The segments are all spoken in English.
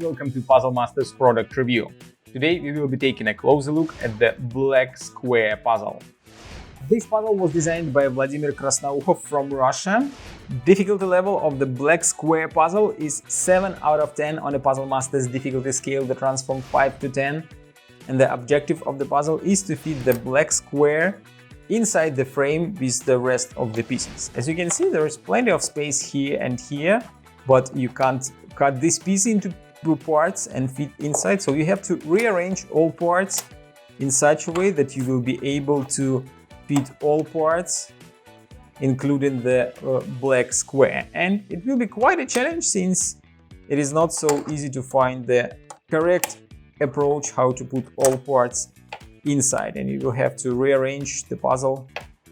welcome to Puzzle Masters product review. Today we will be taking a closer look at the Black Square puzzle. This puzzle was designed by Vladimir Krasnoukhov from Russia. Difficulty level of the Black Square puzzle is 7 out of 10 on the Puzzle Masters difficulty scale that runs from 5 to 10. And the objective of the puzzle is to fit the black square inside the frame with the rest of the pieces. As you can see, there is plenty of space here and here, but you can't cut this piece into two parts and fit inside. So you have to rearrange all parts in such a way that you will be able to fit all parts, including the black square. And it will be quite a challenge since it is not so easy to find the correct approach how to put all parts inside, and you will have to rearrange the puzzle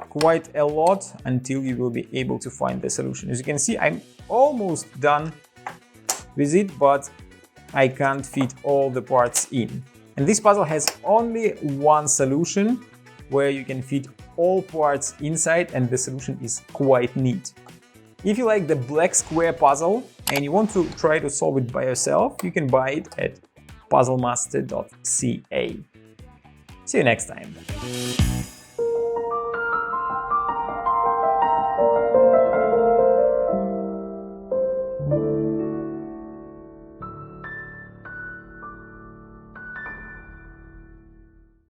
quite a lot until you will be able to find the solution. As you can see, I'm almost done with it, but I can't fit all the parts in. And this puzzle has only one solution where you can fit all parts inside, and the solution is quite neat. If you like the Black Square puzzle and you want to try to solve it by yourself, you can buy it at puzzlemaster.ca. See you next time.